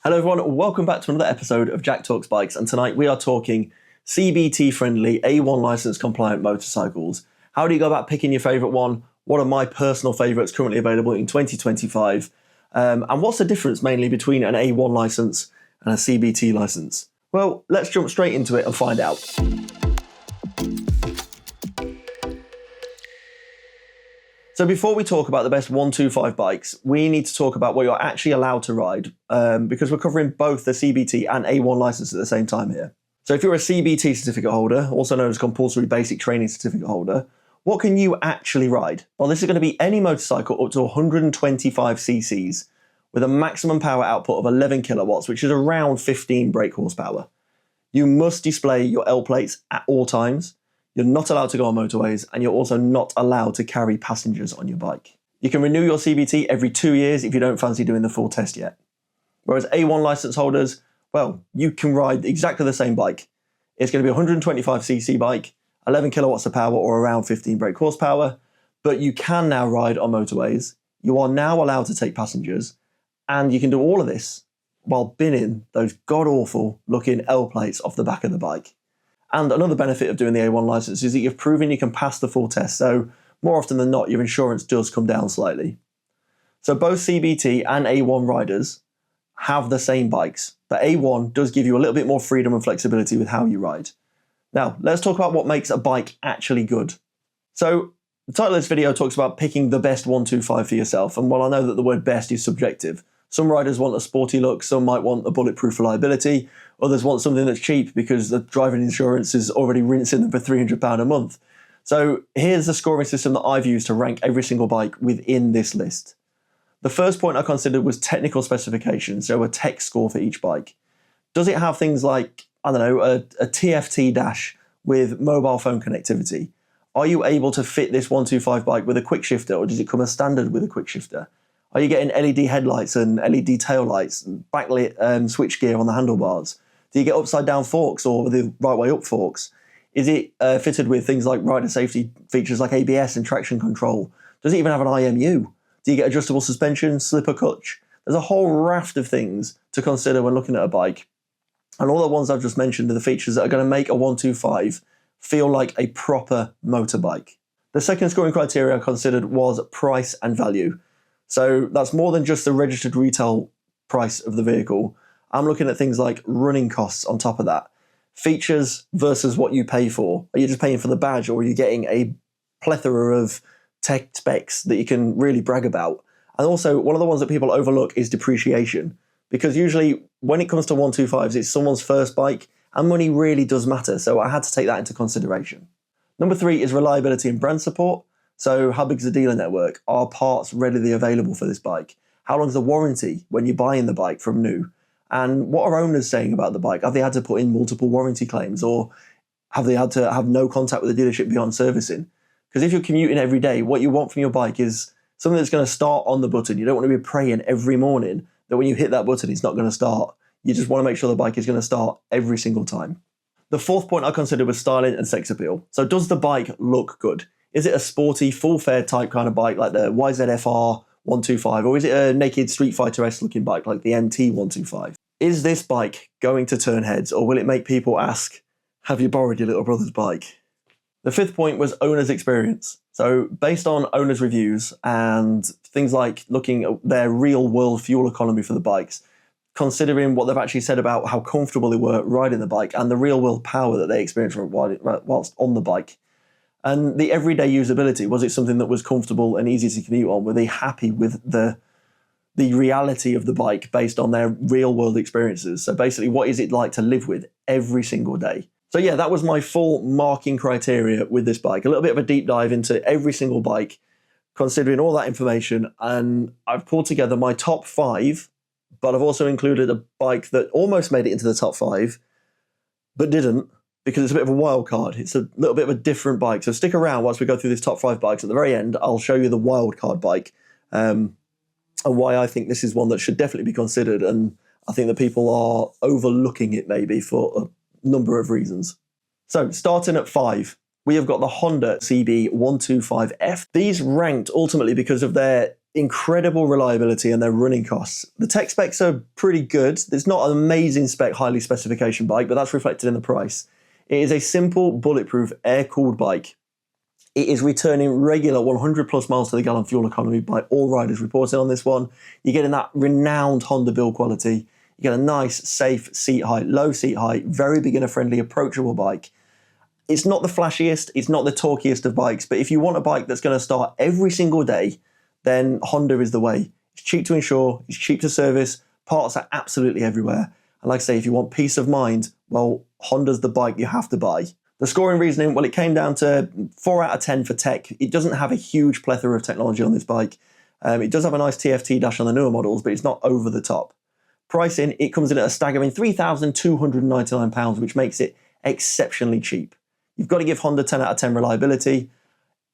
Hello everyone, welcome back to another episode of Jack Talks Bikes, and tonight we are talking CBT friendly A1 license compliant motorcycles. How do you go about picking your favourite one? What are my personal favourites currently available in 2025? And what's the difference mainly between an A1 license and a CBT license? Well, let's jump straight into it and find out. So before we talk about the best 125 bikes, we need to talk about what you're actually allowed to ride, because we're covering both the CBT and A1 license at the same time here. So if you're a CBT certificate holder, also known as compulsory basic training certificate holder, what can you actually ride? Well, this is going to be any motorcycle up to 125 cc's with a maximum power output of 11 kilowatts, which is around 15 brake horsepower. You must display your L plates at all times. You're not allowed to go on motorways, and you're also not allowed to carry passengers on your bike. You can renew your CBT every 2 years if you don't fancy doing the full test yet. Whereas A1 license holders, well, you can ride exactly the same bike. It's going to be a 125cc bike, 11 kilowatts of power or around 15 brake horsepower, but you can now ride on motorways. You are now allowed to take passengers, and you can do all of this while binning those god-awful looking L plates off the back of the bike. And another benefit of doing the A1 license is that you've proven you can pass the full test, so more often than not, your insurance does come down slightly. So both CBT and A1 riders have the same bikes, but A1 does give you a little bit more freedom and flexibility with how you ride. Now, let's talk about what makes a bike actually good. So the title of this video talks about picking the best 125 for yourself, and while I know that the word best is subjective, some riders want a sporty look, some might want a bulletproof reliability, others want something that's cheap because the driving insurance is already rinsing them for £300 a month. So here's the scoring system that I've used to rank every single bike within this list. The first point I considered was technical specifications, so a tech score for each bike. Does it have things like, I don't know, a TFT dash with mobile phone connectivity? Are you able to fit this 125 bike with a quick shifter, or does it come as standard with a quick shifter? Are you getting LED headlights and LED tail lights, backlit switch gear on the handlebars? Do you get upside down forks or the right way up forks? Is it fitted with things like rider safety features like ABS and traction control? Does it even have an IMU? Do you get adjustable suspension, slipper clutch? There's a whole raft of things to consider when looking at a bike. And all the ones I've just mentioned are the features that are going to make a 125 feel like a proper motorbike. The second scoring criteria I considered was price and value. So that's more than just the registered retail price of the vehicle. I'm looking at things like running costs on top of that. Features versus what you pay for. Are you just paying for the badge, or are you getting a plethora of tech specs that you can really brag about? And also, one of the ones that people overlook is depreciation. Because usually when it comes to 125s, it's someone's first bike, and money really does matter. So I had to take that into consideration. Number 3 is reliability and brand support. So how big is the dealer network? Are parts readily available for this bike? How long is the warranty when you're buying the bike from new? And what are owners saying about the bike? Have they had to put in multiple warranty claims, or have they had to have no contact with the dealership beyond servicing? Because if you're commuting every day, what you want from your bike is something that's going to start on the button. You don't want to be praying every morning that when you hit that button, it's not going to start. You just want to make sure the bike is going to start every single time. The fourth point I considered was styling and sex appeal. So does the bike look good? Is it a sporty, full-fare type kind of bike like the YZF-R125, or is it a naked Street Fighter-esque looking bike like the MT-125? Is this bike going to turn heads, or will it make people ask, have you borrowed your little brother's bike? The fifth point was owner's experience. So based on owner's reviews and things like looking at their real-world fuel economy for the bikes, considering what they've actually said about how comfortable they were riding the bike and the real-world power that they experienced whilst on the bike, and the everyday usability, was it something that was comfortable and easy to commute on? Were they happy with the reality of the bike based on their real world experiences? So basically, what is it like to live with every single day? So yeah, that was my full marking criteria with this bike. A little bit of a deep dive into every single bike, considering all that information. And I've pulled together my top 5, but I've also included a bike that almost made it into the top 5, but didn't, because it's a bit of a wild card. It's a little bit of a different bike. So stick around whilst we go through this top 5 bikes. At the very end, I'll show you the wild card bike, and why I think this is one that should definitely be considered. And I think that people are overlooking it maybe for a number of reasons. So starting at 5, we have got the Honda CB125F. These ranked ultimately because of their incredible reliability and their running costs. The tech specs are pretty good. It's not an amazing spec, highly specification bike, but that's reflected in the price. It is a simple, bulletproof, air-cooled bike. It is returning regular 100 plus miles to the gallon fuel economy by all riders reporting on this one. You're getting that renowned Honda build quality. You get a nice, safe seat height, low seat height, very beginner-friendly, approachable bike. It's not the flashiest, it's not the torquiest of bikes, but if you want a bike that's going to start every single day, then Honda is the way. It's cheap to insure, it's cheap to service, parts are absolutely everywhere. And like I say, if you want peace of mind, well, Honda's the bike you have to buy. The scoring reasoning, well, it came down to 4 out of 10 for tech. It doesn't have a huge plethora of technology on this bike. It does have a nice TFT dash on the newer models, but it's not over the top. Pricing, it comes in at a staggering £3,299, which makes it exceptionally cheap. You've got to give Honda 10 out of 10 reliability.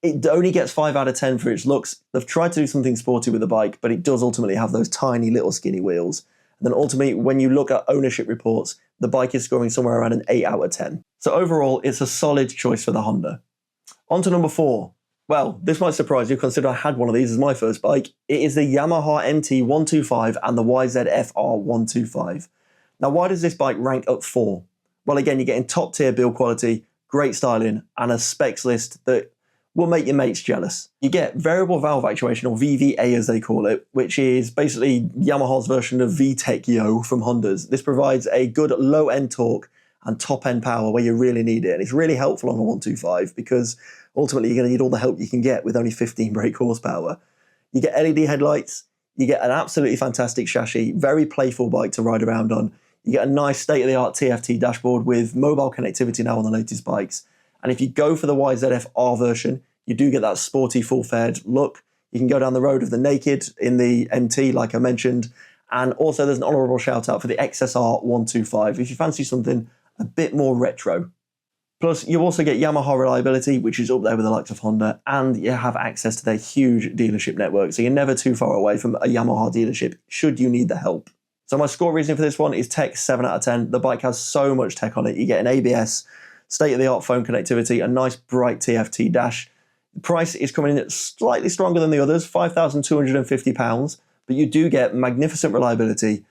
It only gets 5 out of 10 for its looks. They've tried to do something sporty with the bike, but it does ultimately have those tiny little skinny wheels. And then ultimately, when you look at ownership reports, the bike is scoring somewhere around an 8 out of 10. So overall, it's a solid choice for the Honda. On to number 4. Well, this might surprise you, considering I had one of these as my first bike. It is the Yamaha MT-125 and the YZF-R125. Now, why does this bike rank up 4? Well, again, you're getting top tier build quality, great styling, and a specs list that will make your mates jealous. You get variable valve actuation, or VVA as they call it, which is basically Yamaha's version of VTEC Yo from Honda's. This provides a good low-end torque and top-end power where you really need it. And it's really helpful on a 125 because ultimately you're going to need all the help you can get with only 15 brake horsepower. You get LED headlights, you get an absolutely fantastic chassis, very playful bike to ride around on. You get a nice state-of-the-art TFT dashboard with mobile connectivity now on the latest bikes. And if you go for the YZF-R version, you do get that sporty, full-fared look. You can go down the road of the naked in the MT, like I mentioned. And also there's an honourable shout-out for the XSR125 if you fancy something a bit more retro. Plus, you also get Yamaha reliability, which is up there with the likes of Honda, and you have access to their huge dealership network, so you're never too far away from a Yamaha dealership should you need the help. So my score reasoning for this one is tech 7 out of 10. The bike has so much tech on it. You get an ABS, state-of-the-art phone connectivity, a nice bright TFT dash. The price is coming in at slightly stronger than the others, £5,250, but you do get magnificent reliability,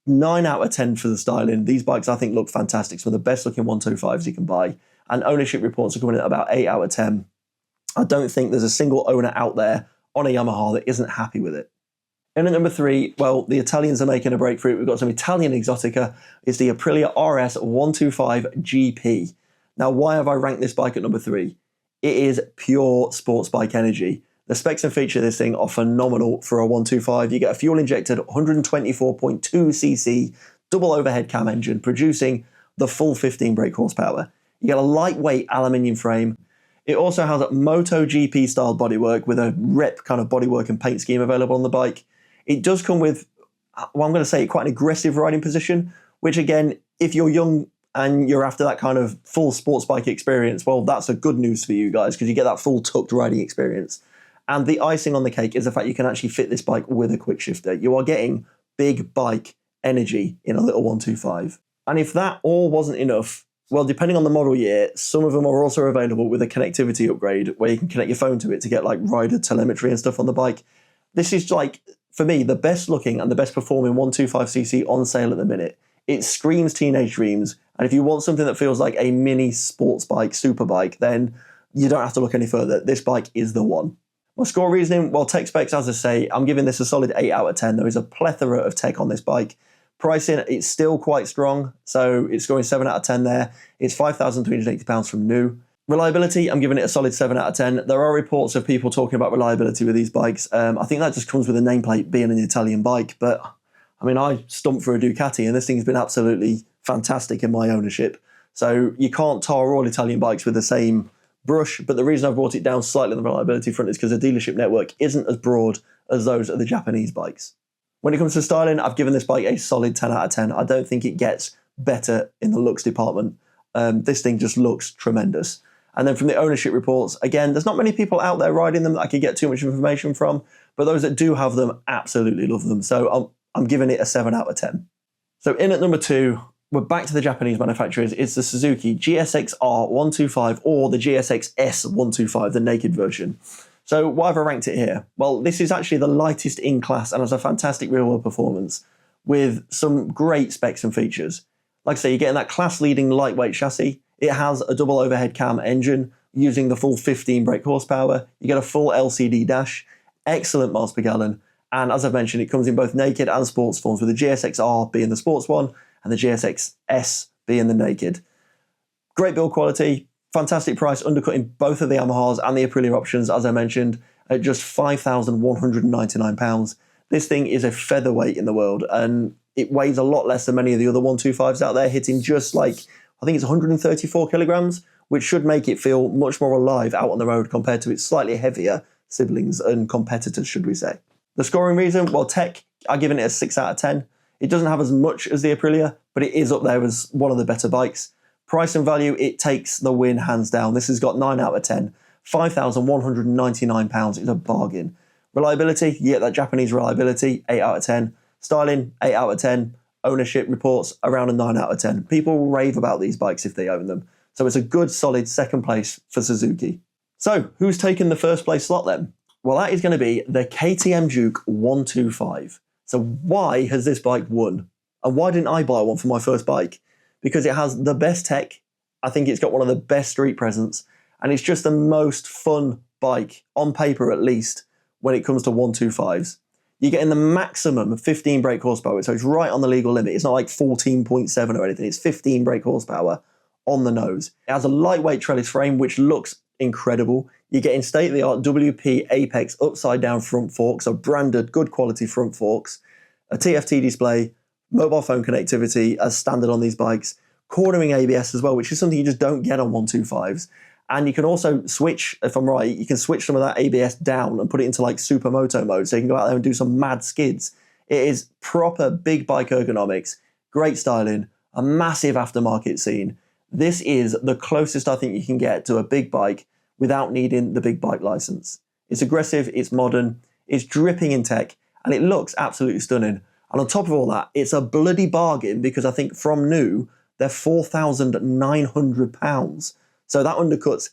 9 out of 10 for the styling. These bikes, I think, look fantastic. Some of the best looking 125s you can buy. And ownership reports are coming in at about 8 out of 10. I don't think there's a single owner out there on a Yamaha that isn't happy with it. And at number 3, well, the Italians are making a breakthrough. We've got some Italian exotica. It's the Aprilia RS125 GP. Now, why have I ranked this bike at number 3? It is pure sports bike energy. The specs and features of this thing are phenomenal for a 125. You get a fuel-injected 124.2cc double overhead cam engine, producing the full 15 brake horsepower. You get a lightweight aluminium frame. It also has a MotoGP style bodywork with a rep kind of bodywork and paint scheme available on the bike. It does come with, well, I'm going to say quite an aggressive riding position, which again, if you're young and you're after that kind of full sports bike experience, well, that's a good news for you guys because you get that full tucked riding experience. And the icing on the cake is the fact you can actually fit this bike with a quick shifter. You are getting big bike energy in a little 125. And if that all wasn't enough, well, depending on the model year, some of them are also available with a connectivity upgrade where you can connect your phone to it to get like rider telemetry and stuff on the bike. This is like, for me, the best looking and the best performing 125cc on sale at the minute. It screams teenage dreams. And if you want something that feels like a mini sports bike, super bike, then you don't have to look any further. This bike is the one. My score reasoning, well, tech specs, as I say, I'm giving this a solid 8 out of 10. There is a plethora of tech on this bike. Pricing, it's still quite strong, so it's scoring 7 out of 10 there. It's £5,380 from new. Reliability, I'm giving it a solid 7 out of 10. There are reports of people talking about reliability with these bikes. I think that just comes with a nameplate being an Italian bike, but I mean, I stumped for a Ducati, and this thing's been absolutely fantastic in my ownership. So you can't tar all Italian bikes with the same brush, but the reason I've brought it down slightly on the reliability front is because the dealership network isn't as broad as those of the Japanese bikes. When it comes to styling, I've given this bike a solid 10 out of 10. I don't think it gets better in the looks department. This thing just looks tremendous. And then from the ownership reports, again, there's not many people out there riding them that I could get too much information from, but those that do have them absolutely love them. So I'm giving it a 7 out of 10. So in at number 2, we're back to the Japanese manufacturers. It's the Suzuki GSX-R125 or the GSX-S125, the naked version. So why have I ranked it here? Well, this is actually the lightest in class and has a fantastic real-world performance with some great specs and features. Like I say, you're getting that class-leading lightweight chassis. It has a double overhead cam engine using the full 15 brake horsepower. You get a full LCD dash, excellent miles per gallon. And as I've mentioned, it comes in both naked and sports forms, with the GSX-R being the sports one and the GSX-S being the naked. Great build quality, fantastic price, undercutting both of the Yamahas and the Aprilia options, as I mentioned, at just £5,199. This thing is a featherweight in the world, and it weighs a lot less than many of the other 125s out there, hitting just like, I think it's 134 kilograms, which should make it feel much more alive out on the road compared to its slightly heavier siblings and competitors, should we say. The scoring reason, well, tech, I've given it a 6 out of 10. It doesn't have as much as the Aprilia, but it is up there as one of the better bikes. Price and value, it takes the win hands down. This has got 9 out of 10. £5,199 is a bargain. Reliability, you get that Japanese reliability, 8 out of 10. Styling, 8 out of 10. Ownership reports, around a 9 out of 10. People rave about these bikes if they own them. So it's a good, solid second place for Suzuki. So, who's taken the first place slot then? Well, that is going to be the KTM Duke 125. So why has this bike won? And why didn't I buy one for my first bike? Because it has the best tech. I think it's got one of the best street presence. And it's just the most fun bike, on paper at least, when it comes to 125s. You're getting the maximum of 15 brake horsepower, so it's right on the legal limit. It's not like 14.7 or anything. It's 15 brake horsepower on the nose. It has a lightweight trellis frame, which looks incredible. You're getting state-of-the-art WP Apex upside-down front forks, so branded, good quality front forks, a TFT display, mobile phone connectivity as standard on these bikes, cornering ABS as well, which is something you just don't get on 125s. And you can also switch, if I'm right, you can switch some of that ABS down and put it into like supermoto mode, so you can go out there and do some mad skids. It is proper big bike ergonomics, great styling, a massive aftermarket scene. This is the closest I think you can get to a big bike without needing the big bike license. It's aggressive, it's modern, it's dripping in tech, and it looks absolutely stunning. And on top of all that, it's a bloody bargain because I think from new, they're £4,900. So that undercuts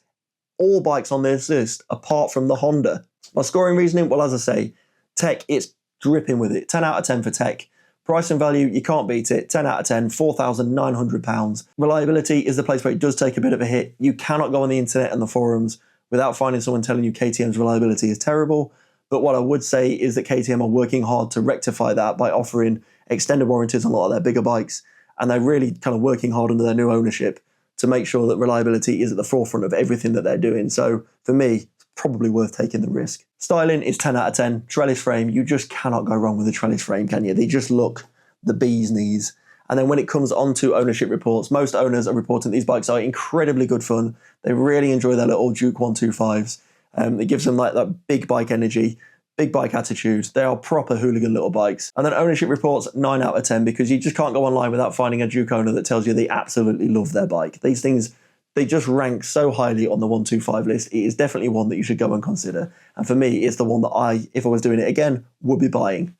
all bikes on this list apart from the Honda. My scoring reasoning, well, as I say, tech, it's dripping with it. 10 out of 10 for tech. Price and value, you can't beat it. 10 out of 10, £4,900. Reliability is the place where it does take a bit of a hit. You cannot go on the internet and the forums without finding someone telling you KTM's reliability is terrible. But what I would say is that KTM are working hard to rectify that by offering extended warranties on a lot of their bigger bikes. And they're really kind of working hard under their new ownership to make sure that reliability is at the forefront of everything that they're doing. So for me, it's probably worth taking the risk. Styling is 10 out of 10. Trellis frame, you just cannot go wrong with a trellis frame, can you? They just look the bee's knees. And then when it comes onto ownership reports, most owners are reporting these bikes are incredibly good fun. They really enjoy their little Duke 125s. It gives them like that big bike energy, big bike attitude. They are proper hooligan little bikes. And then ownership reports, 9 out of 10, because you just can't go online without finding a Duke owner that tells you they absolutely love their bike. These things, they just rank so highly on the 125 list. It is definitely one that you should go and consider. And for me, it's the one that I, if I was doing it again, would be buying.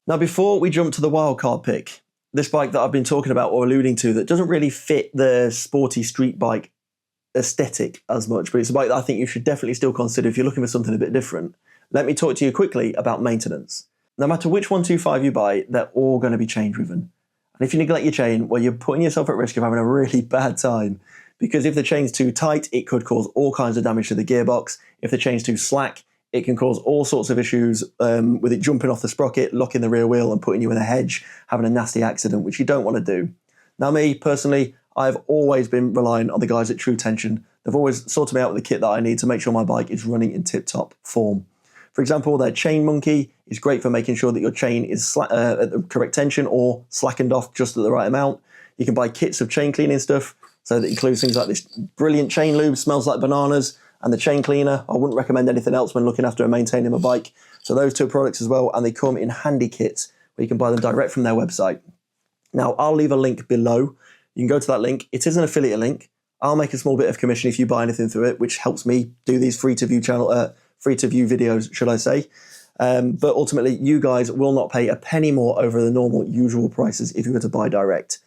Now, before we jump to the wildcard pick, this bike that I've been talking about or alluding to that doesn't really fit the sporty street bike aesthetic as much, but it's a bike that I think you should definitely still consider if you're looking for something a bit different. Let me talk to you quickly about maintenance. No matter which 125 you buy, they're all going to be chain driven. And if you neglect your chain, well, you're putting yourself at risk of having a really bad time. Because if the chain's too tight, it could cause all kinds of damage to the gearbox. If the chain's too slack, it can cause all sorts of issues with it jumping off the sprocket, locking the rear wheel and putting you in a hedge, having a nasty accident, which you don't want to do. Now me, personally, I've always been relying on the guys at True Tension. They've always sorted me out with the kit that I need to make sure my bike is running in tip-top form. For example, their Chain Monkey is great for making sure that your chain is at the correct tension or slackened off just at the right amount. You can buy kits of chain cleaning stuff, so that includes things like this brilliant chain lube, smells like bananas, and the chain cleaner. I wouldn't recommend anything else when looking after and maintaining a bike. So those two products as well, and they come in handy kits where you can buy them direct from their website. Now, I'll leave a link below. You can go to that link. It is an affiliate link. I'll make a small bit of commission if you buy anything through it, which helps me do these free to view videos, should I say. But ultimately, you guys will not pay a penny more over the normal usual prices if you were to buy direct.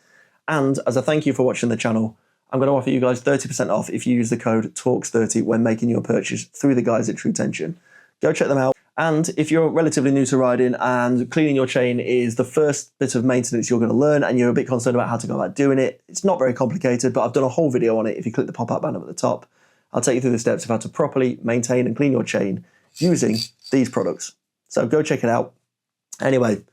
And as a thank you for watching the channel, I'm going to offer you guys 30% off if you use the code TALKS30 when making your purchase through the guys at True Tension. Go check them out. And if you're relatively new to riding and cleaning your chain is the first bit of maintenance you're going to learn and you're a bit concerned about how to go about doing it, it's not very complicated, but I've done a whole video on it. If you click the pop-up banner at the top, I'll take you through the steps of how to properly maintain and clean your chain using these products. So go check it out. Anyway,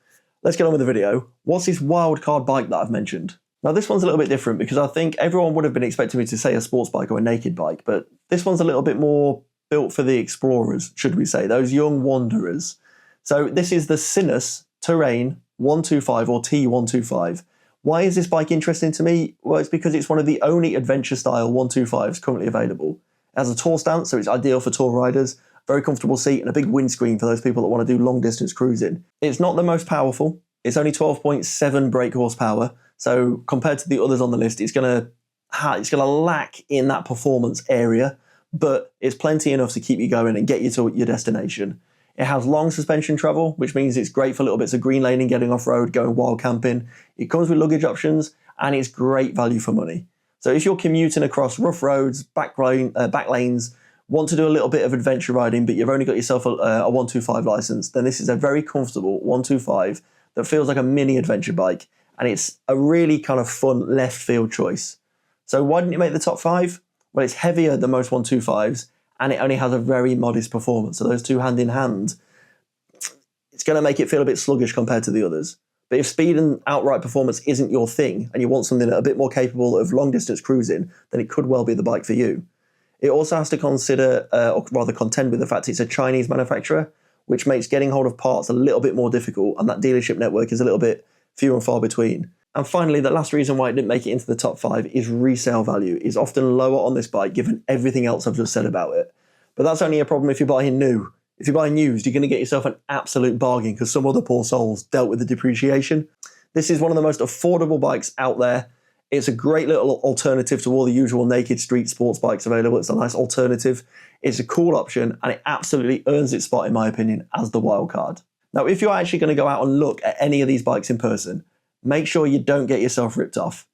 let's get on with the video. What's this wild card bike that I've mentioned? Now this one's a little bit different because I think everyone would have been expecting me to say a sports bike or a naked bike, but this one's a little bit more built for the explorers, should we say, those young wanderers. So this is the Sinnis Terrain 125 or T125. Why is this bike interesting to me? Well, it's because it's one of the only adventure style 125s currently available. It has a tall stance, so it's ideal for tall riders, very comfortable seat and a big windscreen for those people that want to do long distance cruising. It's not the most powerful. It's only 12.7 brake horsepower. So compared to the others on the list, it's going to lack in that performance area, but it's plenty enough to keep you going and get you to your destination. It has long suspension travel, which means it's great for little bits of green laning, getting off-road, going wild camping. It comes with luggage options, and it's great value for money. So if you're commuting across rough roads, back lanes, want to do a little bit of adventure riding, but you've only got yourself a 125 license, then this is a very comfortable 125 that feels like a mini adventure bike, and it's a really kind of fun left field choice. So why didn't it make the top 5? Well, it's heavier than most 125s, and it only has a very modest performance. So those two hand in hand, it's going to make it feel a bit sluggish compared to the others. But if speed and outright performance isn't your thing, and you want something a bit more capable of long distance cruising, then it could well be the bike for you. It also has to consider, or rather contend with the fact it's a Chinese manufacturer, which makes getting hold of parts a little bit more difficult, and that dealership network is a little bit few and far between. And finally, the last reason why it didn't make it into the top 5 is resale value is often lower on this bike given everything else I've just said about it. But that's only a problem if you're buying new. If you're buying used, you're going to get yourself an absolute bargain because some other poor souls dealt with the depreciation. This is one of the most affordable bikes out there. It's a great little alternative to all the usual naked street sports bikes available. It's a nice alternative. It's a cool option, and it absolutely earns its spot, in my opinion, as the wild card. Now, if you're actually going to go out and look at any of these bikes in person, make sure you don't get yourself ripped off.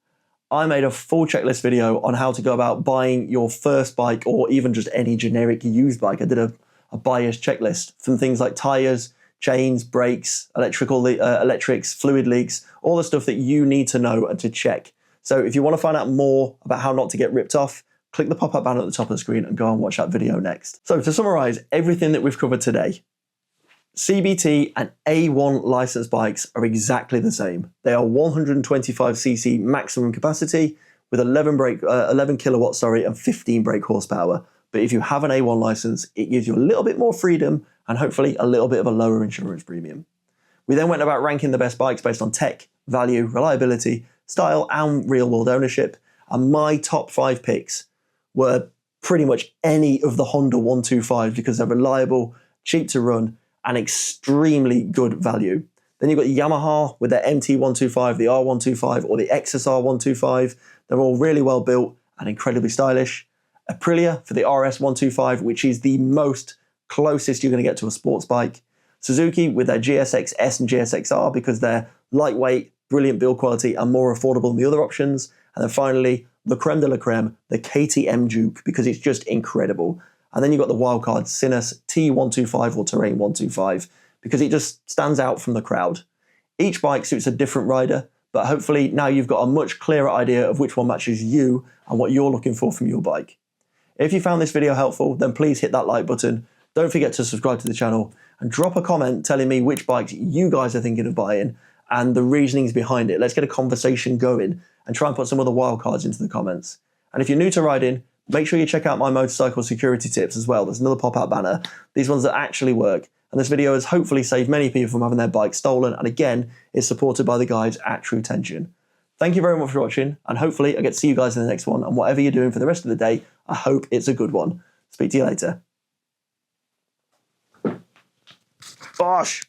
I made a full checklist video on how to go about buying your first bike or even just any generic used bike. I did a buyer's checklist from things like tyres, chains, brakes, electrics, fluid leaks, all the stuff that you need to know and to check. So if you want to find out more about how not to get ripped off, click the pop-up banner at the top of the screen and go and watch that video next. So to summarise everything that we've covered today, CBT and A1 licensed bikes are exactly the same. They are 125cc maximum capacity with 11 kilowatts and 15 brake horsepower. But if you have an A1 license, it gives you a little bit more freedom and hopefully a little bit of a lower insurance premium. We then went about ranking the best bikes based on tech, value, reliability, style, and real-world ownership. And my top 5 picks were pretty much any of the Honda 125s because they're reliable, cheap to run, and extremely good value. Then you've got Yamaha with their MT-125, the R125, or the XSR125. They're all really well built and incredibly stylish. Aprilia for the RS125, which is the most closest you're going to get to a sports bike. Suzuki with their GSX-S and GSX-R because they're lightweight, brilliant build quality, and more affordable than the other options. And then finally, the creme de la creme, the KTM Duke, because it's just incredible. And then you've got the wildcard Sinnis T125 or Terrain 125 because it just stands out from the crowd. Each bike suits a different rider, but hopefully now you've got a much clearer idea of which one matches you and what you're looking for from your bike. If you found this video helpful, then please hit that like button. Don't forget to subscribe to the channel and drop a comment telling me which bikes you guys are thinking of buying and the reasonings behind it. Let's get a conversation going and try and put some other wildcards into the comments. And if you're new to riding, make sure you check out my motorcycle security tips as well. There's another pop-out banner. These ones that actually work. And this video has hopefully saved many people from having their bikes stolen. And again, it's supported by the guys at True Tension. Thank you very much for watching. And hopefully I get to see you guys in the next one. And whatever you're doing for the rest of the day, I hope it's a good one. Speak to you later. Bosh!